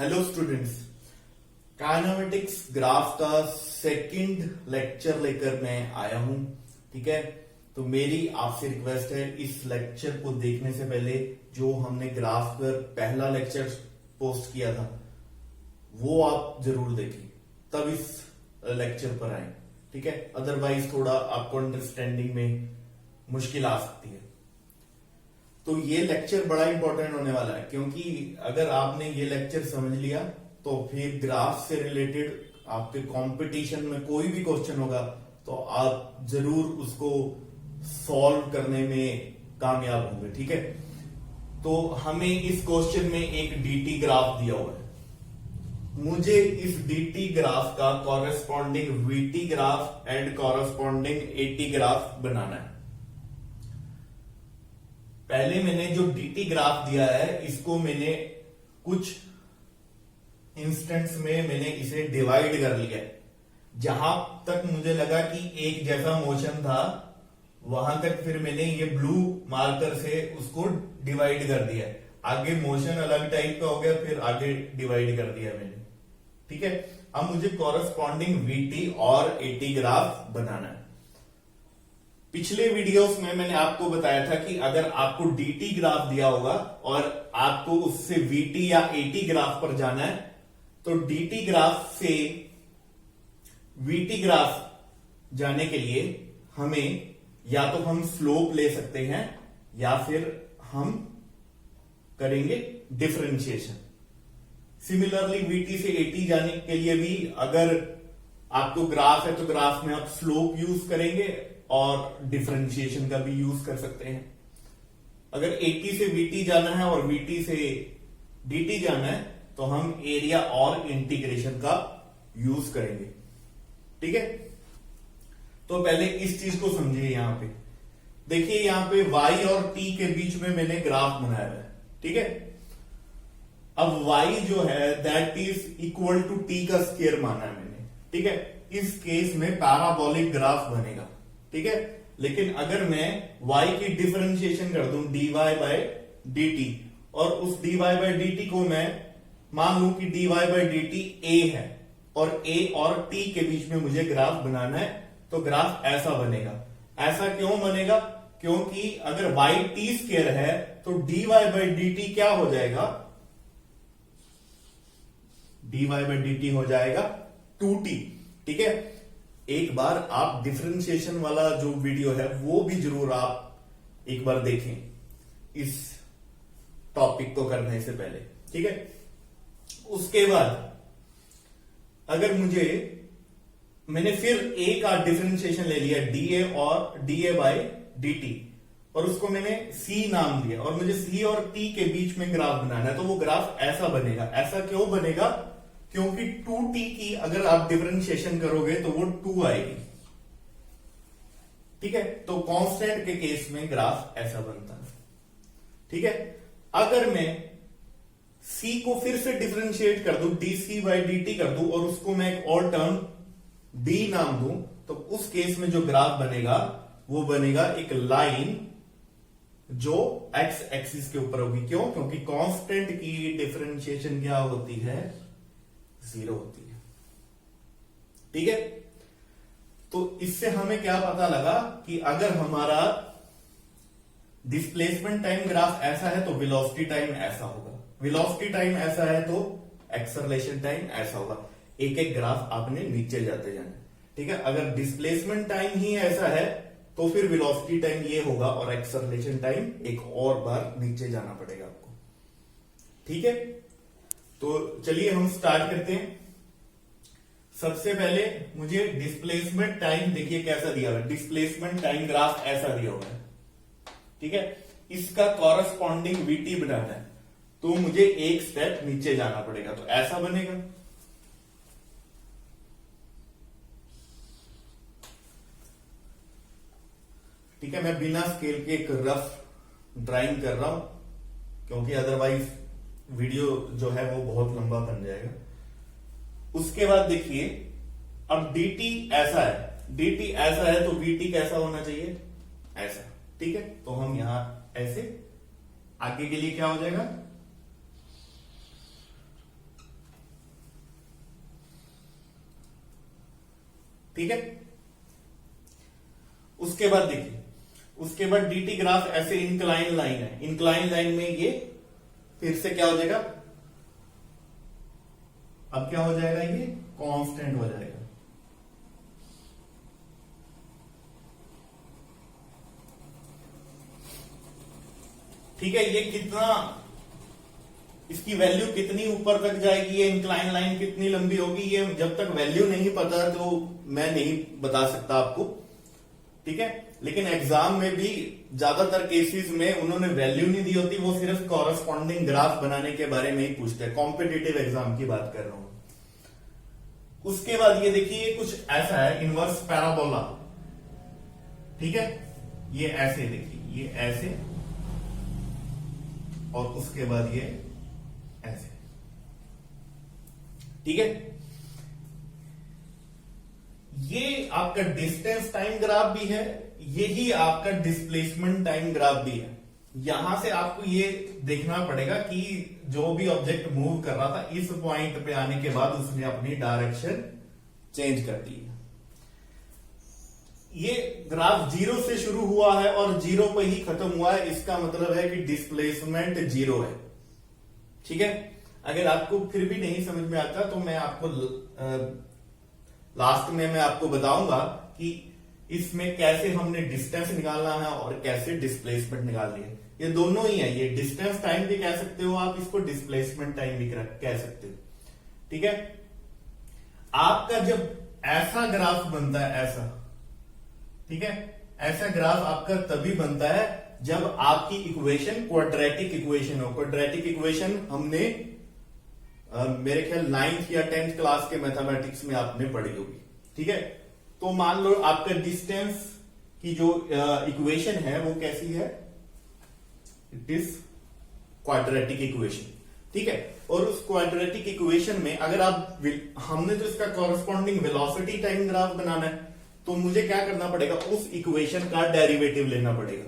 Hello students, kinematics graph का second lecture लेकर मैं आया हूं। ठीक है, तो मेरी आपसे रिक्वेस्ट है इस लेक्चर को देखने से पहले जो हमने ग्राफ पर पहला लेक्चर पोस्ट किया था वो आप जरूर देखें, तब इस लेक्चर पर आए। ठीक है, अदरवाइज थोड़ा आपको अंडरस्टैंडिंग में मुश्किल आ सकती है। तो ये लेक्चर बड़ा इंपॉर्टेंट होने वाला है, क्योंकि अगर आपने ये लेक्चर समझ लिया तो फिर ग्राफ से रिलेटेड आपके कंपटीशन में कोई भी क्वेश्चन होगा तो आप जरूर उसको सॉल्व करने में कामयाब होंगे। ठीक है, तो हमें इस क्वेश्चन में एक डीटी ग्राफ दिया हुआ है। मुझे इस डीटी ग्राफ का corresponding VT graph and corresponding AT graph बनाना है। पहले मैंने जो डीटी ग्राफ दिया है इसको मैंने कुछ इंस्टेंट्स में मैंने इसे डिवाइड कर लिया है। जहां तक मुझे लगा कि एक जैसा मोशन था वहां तक फिर मैंने ये ब्लू मार्कर से उसको डिवाइड कर दिया है। आगे मोशन अलग टाइप का हो गया, फिर आगे डिवाइड कर दिया मैंने। ठीक है, अब मुझे कॉरेस्पॉन्डिंग वीटी और एटी ग्राफ बनाना है। पिछले वीडियोस में मैंने आपको बताया था कि अगर आपको डीटी ग्राफ दिया होगा और आपको उससे वीटी या एटी ग्राफ पर जाना है तो डीटी ग्राफ से वीटी ग्राफ जाने के लिए हमें या तो हम स्लोप ले सकते हैं या फिर हम करेंगे डिफरेंशिएशन। सिमिलरली वीटी से एटी जाने के लिए भी अगर आपको ग्राफ है तो ग्राफ में आप स्लोप यूज करेंगे और डिफरेंशिएशन का भी यूज कर सकते हैं। अगर 80 से वीटी जाना है और वीटी से डीटी जाना है तो हम एरिया और इंटीग्रेशन का यूज करेंगे। ठीक है, तो पहले इस चीज को समझिए। यहां पे देखिए, यहां पे y और t के बीच में मैंने ग्राफ बनाया है। ठीक है, अब y जो है that is equal to t का स्क्वायर माना है मैंने। ठीक है, इस केस में पैराबोलिक ग्राफ बनेगा। ठीक है, लेकिन अगर मैं y की डिफरेंशिएशन कर दूं dy बाय dt और उस dy बाय dt को मैं मान लूं कि dy बाय dt a है और a और t के बीच में मुझे ग्राफ बनाना है, तो ग्राफ ऐसा बनेगा। ऐसा क्यों बनेगा? क्योंकि अगर y t स्क्वायर है तो dy बाय dt क्या हो जाएगा? dy बाय dt हो जाएगा 2t। ठीक है, एक बार आप डिफरेंशिएशन वाला जो वीडियो है वो भी जरूर आप एक बार देखें इस टॉपिक को करने से पहले। ठीक है, उसके बाद अगर मैंने फिर a का डिफरेंशिएशन ले लिया dA और dA बाय dt और उसको मैंने c नाम दिया और मुझे c और t के बीच में ग्राफ बनाना है, तो वो ग्राफ ऐसा बनेगा। ऐसा क्यों बनेगा? क्योंकि 2t की अगर आप डिफरेंशिएशन करोगे तो वो 2 आएगी। ठीक है, तो कांस्टेंट के केस में ग्राफ ऐसा बनता है। ठीक है, अगर मैं c को फिर से डिफरेंशिएट कर दूं dc बाय dt कर दूं और उसको मैं एक और टर्म d नाम दूं, तो उस केस में जो ग्राफ बनेगा वो बनेगा एक लाइन जो x एक्सिस के ऊपर होगी। क्यों? क्योंकि कांस्टेंट की डिफरेंशिएशन क्या होती है? 0 होती है। ठीक है, तो इससे हमें क्या पता लगा कि अगर हमारा डिस्प्लेसमेंट टाइम ग्राफ ऐसा है तो वेलोसिटी टाइम ऐसा होगा, वेलोसिटी टाइम ऐसा है तो एक्सेलरेशन टाइम ऐसा होगा। एक एक ग्राफ आपने नीचे जाते जाना। ठीक है, अगर डिस्प्लेसमेंट टाइम ही ऐसा है तो फिर वेलोसिटी टाइम ये होगा और एक्सेलरेशन टाइम एक और बार नीचे जाना पड़ेगा आपको। ठीक है, तो चलिए हम स्टार्ट करते हैं। सबसे पहले मुझे डिस्प्लेसमेंट टाइम देखिए कैसा दिया हुआ है। डिस्प्लेसमेंट टाइम ग्राफ ऐसा दिया हुआ है। ठीक है, इसका कॉरेस्पॉन्डिंग वीटी बनाना है तो मुझे एक स्टेप नीचे जाना पड़ेगा, तो ऐसा बनेगा। ठीक है, मैं बिना स्केल के एक रफ ड्राइंग कर रहा हूं क्योंकि अदरवाइज वीडियो जो है वो बहुत लंबा बन जाएगा। उसके बाद देखिए, अब dt ऐसा है, dt ऐसा है तो vt कैसा होना चाहिए? ऐसा। ठीक है, तो हम यहां ऐसे आगे के लिए क्या हो जाएगा? ठीक है। उसके बाद देखिए, उसके बाद डीटी ग्राफ ऐसे इंक्लाइन लाइन है, इंक्लाइन लाइन में ये फिर से क्या हो जाएगा, अब क्या हो जाएगा, ये कांस्टेंट हो जाएगा। ठीक है, ये कितना, इसकी वैल्यू कितनी ऊपर तक जाएगी, ये इंक्लाइन लाइन कितनी लंबी होगी, ये जब तक वैल्यू नहीं पता तो मैं नहीं बता सकता आपको। ठीक है, लेकिन एग्जाम में भी ज्यादातर केसेस में उन्होंने वैल्यू नहीं दी होती, वो सिर्फ कॉरस्पॉन्डिंग ग्राफ बनाने के बारे में ही पूछते हैं। कॉम्पिटिटिव एग्जाम की बात कर रहा हूं। उसके बाद ये देखिए, कुछ ऐसा है, इनवर्स पैराबोला। ठीक है, ये ऐसे देखिए, ये ऐसे, और उसके बाद ये ऐसे। ठीक है, ये आपका डिस्टेंस टाइम ग्राफ भी है, यही आपका डिस्प्लेसमेंट टाइम ग्राफ भी है। यहां से आपको ये देखना पड़ेगा कि जो भी ऑब्जेक्ट मूव कर रहा था, इस पॉइंट पे आने के बाद उसने अपनी डायरेक्शन चेंज कर दी है। ये ग्राफ 0 से शुरू हुआ है और 0 पे ही खत्म हुआ है, इसका मतलब है कि डिस्प्लेसमेंट 0 है। ठीक है, अगर आपको फिर भी नहीं समझ में आता तो मैं आपको लास्ट में मैं आपको बताऊंगा कि इसमें कैसे हमने डिस्टेंस निकालना है और कैसे डिस्प्लेसमेंट निकालनी है। ये दोनों ही है, ये डिस्टेंस टाइम भी कह सकते हो आप, इसको डिस्प्लेसमेंट टाइम भी कह सकते हो। ठीक है, आपका जब ऐसा ग्राफ बनता है, ऐसा, ठीक है, ऐसा ग्राफ आपका तभी बनता है जब आपकी इक्वेशन क्वाड्रेटिक इक्वेशन हो। क्वाड्रेटिक इक्वेशन हमने मेरे ख्याल 9th या 10th क्लास के मैथमेटिक्स में आपने पढ़ी होगी। ठीक है, तो मान लो आपका डिस्टेंस की जो इक्वेशन है वो कैसी है, इट इज क्वाड्रेटिक इक्वेशन। ठीक है, और उस क्वाड्रेटिक इक्वेशन में अगर आप, हमने तो इसका कॉरस्पॉन्डिंग वेलोसिटी टाइम ग्राफ बनाना है, तो मुझे क्या करना पड़ेगा, उस इक्वेशन का डेरिवेटिव लेना पड़ेगा।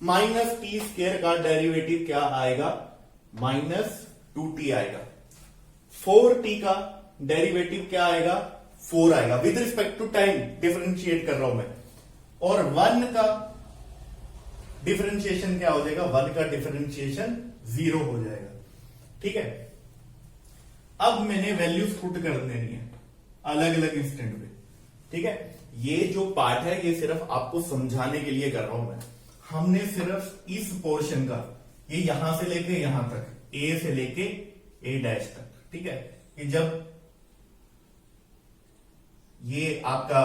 -t² का डेरिवेटिव क्या आएगा, -2t आएगा। 4t का डेरिवेटिव क्या आएगा, 4 आएगा, with respect to time differentiate कर रहा हूं मैं। और 1 का डिफरेंशिएशन क्या हो जाएगा, 1 का डिफरेंशिएशन 0 हो जाएगा। ठीक है, अब मैंने वैल्यूज पुट कर देनी है अलग अलग इंस्टेंट पे। ठीक है, ये जो पार्ट है ये सिर्फ आपको समझाने के लिए कर रहा हूं मैं। हमने सिर्फ इस पोर्शन का, ये यहां से लेके यहां तक, ए से लेके ए डैश तक, ठीक है, कि जब ये आपका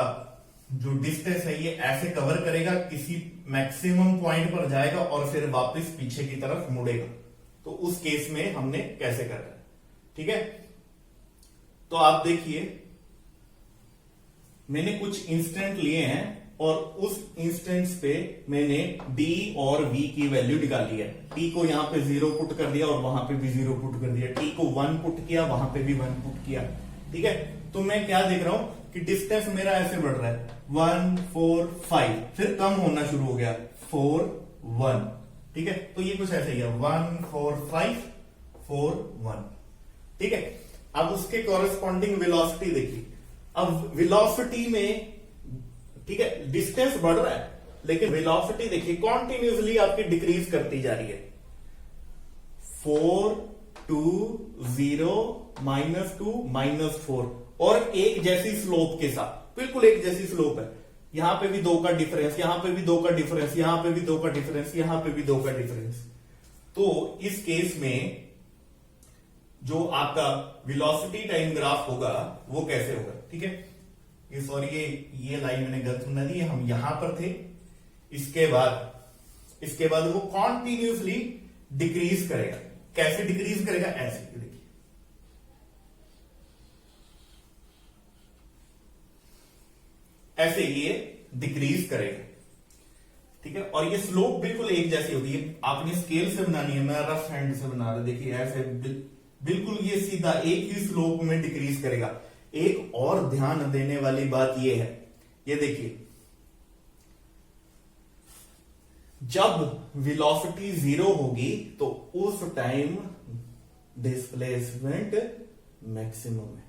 जो डिस्टेंस है ये ऐसे कवर करेगा, किसी मैक्सिमम पॉइंट पर जाएगा और फिर वापस पीछे की तरफ मुड़ेगा, तो उस केस में हमने कैसे करना है। ठीक है, तो आप देखिए, मैंने कुछ इंस्टेंट लिए हैं और उस इंस्टेंट्स पे मैंने d और v की वैल्यू निकाली है। t को यहां पे 0 पुट कर दिया और वहां पे भी 0 पुट कर दिया, t को 1 पुट किया, वहां पे भी 1 पुट किया। ठीक है, तो मैं क्या देख रहा हूं कि डिस्टेंस मेरा ऐसे बढ़ रहा है, 1 4 5, फिर कम होना शुरू हो गया, 4 1। ठीक है, तो ये कुछ ऐसे ही है, 1 4 5 4 1। ठीक है, अब उसके कॉरेस्पॉन्डिंग वेलोसिटी देखिए। अब वेलोसिटी में, ठीक है, डिस्टेंस बढ़ रहा है लेकिन वेलोसिटी देखिए कॉन्टिन्यूसली आपकी डिक्रीज करती जा रही है। 4 2 0 -2 -4, और एक जैसी स्लोप के साथ, बिल्कुल एक जैसी स्लोप है। यहां पे भी 2 का डिफरेंस, यहां पे भी 2 का डिफरेंस, यहां पे भी 2 का डिफरेंस, यहां पे भी 2 का डिफरेंस। तो इस केस में जो आपका वेलोसिटी टाइम ग्राफ होगा वो कैसे होगा। ठीक है, ये सॉरी, ये लाइन मैंने गलत बना दी है, हम यहां पर थे। इसके बाद वो कॉन्टिन्यूसली डिक्रीज करेगा। कैसे डिक्रीज करेगा, ऐसे देखिए, ऐसे ये डिक्रीज करेगा। ठीक है, और ये स्लोप बिल्कुल एक जैसी होती है। आपने स्केल से बनानी है, मैं रफ हैंड से बना रहा, देखिए ऐसे बिल्कुल ये सीधा एक ही स्लोप में डिक्रीज करेगा। एक और ध्यान देने वाली बात ये है, ये देखिए, जब वेलोसिटी 0 होगी तो उस टाइम डिस्प्लेसमेंट मैक्सिमम है।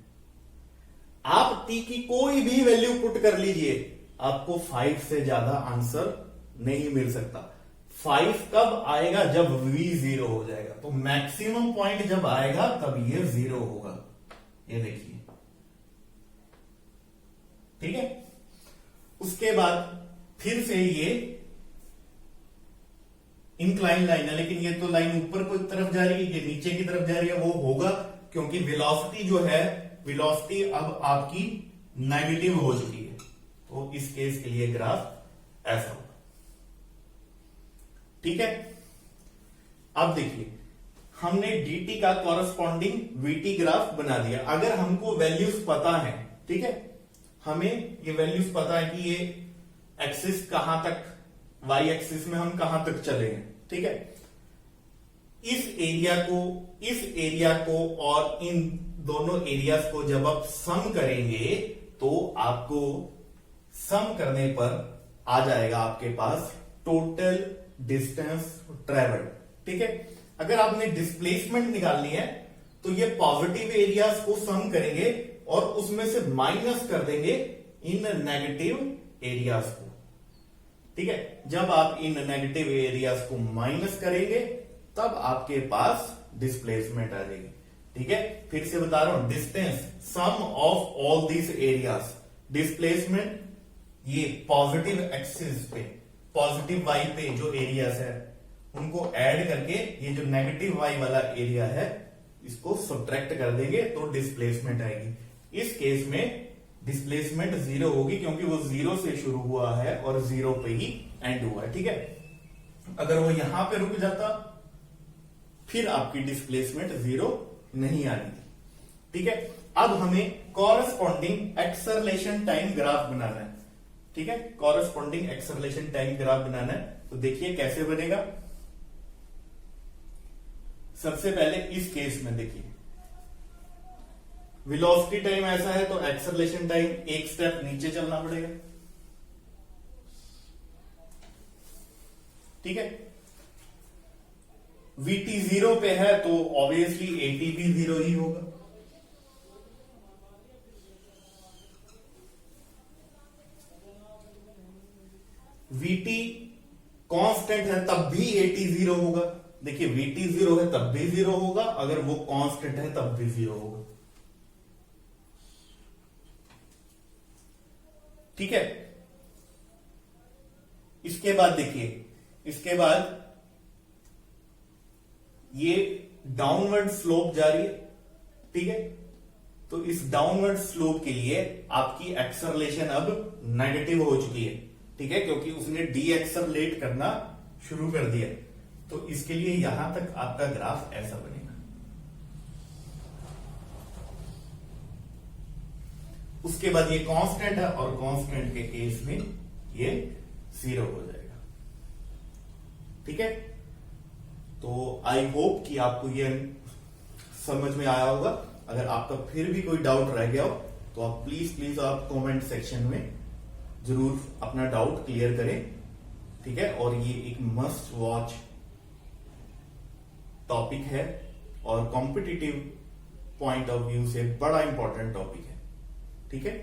आप टी की कोई भी वैल्यू पुट कर लीजिए, आपको 5 से ज्यादा आंसर नहीं मिल सकता। 5 कब आएगा? जब v 0 हो जाएगा। तो मैक्सिमम पॉइंट जब आएगा तब ये 0 होगा। ये देखिए, ठीक है। उसके बाद फिर से ये इंक्लाइन लाइन है, लेकिन ये तो लाइन ऊपर की तरफ जा रही है, ये नीचे की तरफ जा रही है। वो होगा क्योंकि वेलोसिटी जो है, वेलोसिटी अब आपकी नेगेटिव हो चुकी है। तो इस केस के लिए ग्राफ ऐसा होगा, ठीक है। अब देखिए, हमने dt का कॉरस्पॉन्डिंग vt ग्राफ बना दिया। अगर हमको वैल्यूज पता है, ठीक है, हमें ये वैल्यूज पता है कि ये एक्सिस कहां तक, y एक्सिस में हम कहां तक चले हैं, ठीक है। इस एरिया को और इन दोनों एरियाज को जब आप सम करेंगे तो आपको सम करने पर आ जाएगा आपके पास टोटल डिस्टेंस ट्रेवल्ड, ठीक है। अगर आपने डिस्प्लेसमेंट निकालनी है तो ये पॉजिटिव एरियाज को सम करेंगे और उसमें से माइनस कर देंगे इन नेगेटिव एरियाज को, ठीक है। जब आप इन नेगेटिव एरियाज को माइनस करेंगे तब आपके पास डिस्प्लेसमेंट आ जाएगी, ठीक है। फिर से बता रहा हूं, distance sum of all these areas, displacement ये पॉजिटिव एक्सिस पे, पॉजिटिव वाई पे जो एरियाज है उनको ऐड करके ये जो नेगेटिव वाई वाला एरिया है इसको सब्ट्रैक्ट कर देंगे तो डिस्प्लेसमेंट आएगी। इस केस में डिस्प्लेसमेंट 0 होगी क्योंकि वो 0 से शुरू हुआ है और 0 पे ही एंड हुआ है, ठीक है। अगर वो यहां पे रुक जाता फिर आपकी डिस्प्लेसमेंट 0 नहीं आनी थी, ठीक है। अब हमें कॉरस्पॉन्डिंग एक्सेलरेशन टाइम ग्राफ बनाना है, ठीक है। कॉरस्पॉन्डिंग एक्सेलरेशन टाइम ग्राफ बनाना है, तो देखिए कैसे बनेगा। सबसे पहले इस केस में देखिए, वेलोसिटी टाइम ऐसा है तो एक्सेलरेशन टाइम एक स्टेप नीचे चलना पड़ेगा, ठीक है। vt 0 पे है तो ऑब्वियसली at भी 0 ही होगा, vt कांस्टेंट है तब भी at 0 होगा। देखिए vt 0 है तब भी 0 होगा, अगर वो कांस्टेंट है तब भी 0 होगा, ठीक है। इसके बाद देखिए, इसके बाद ये डाउनवर्ड स्लोप जा रही है, ठीक है। तो इस डाउनवर्ड स्लोप के लिए आपकी एक्सेलरेशन अब नेगेटिव हो चुकी है, ठीक है, क्योंकि उसने डी एक्सेलरेट करना शुरू कर दिया। तो इसके लिए यहां तक आपका ग्राफ ऐसा बनेगा। उसके बाद ये कांस्टेंट है और कांस्टेंट के केस में ये 0 हो जाएगा, ठीक है। तो आई होप कि आपको ये समझ में आया होगा। अगर आपका फिर भी कोई डाउट रह गया हो तो आप प्लीज आप कमेंट सेक्शन में जरूर अपना डाउट क्लियर करें, ठीक है। और ये एक मस्ट वॉच टॉपिक है और कॉम्पिटिटिव पॉइंट ऑफ व्यू से बड़ा इंपॉर्टेंट टॉपिक है, ठीक है।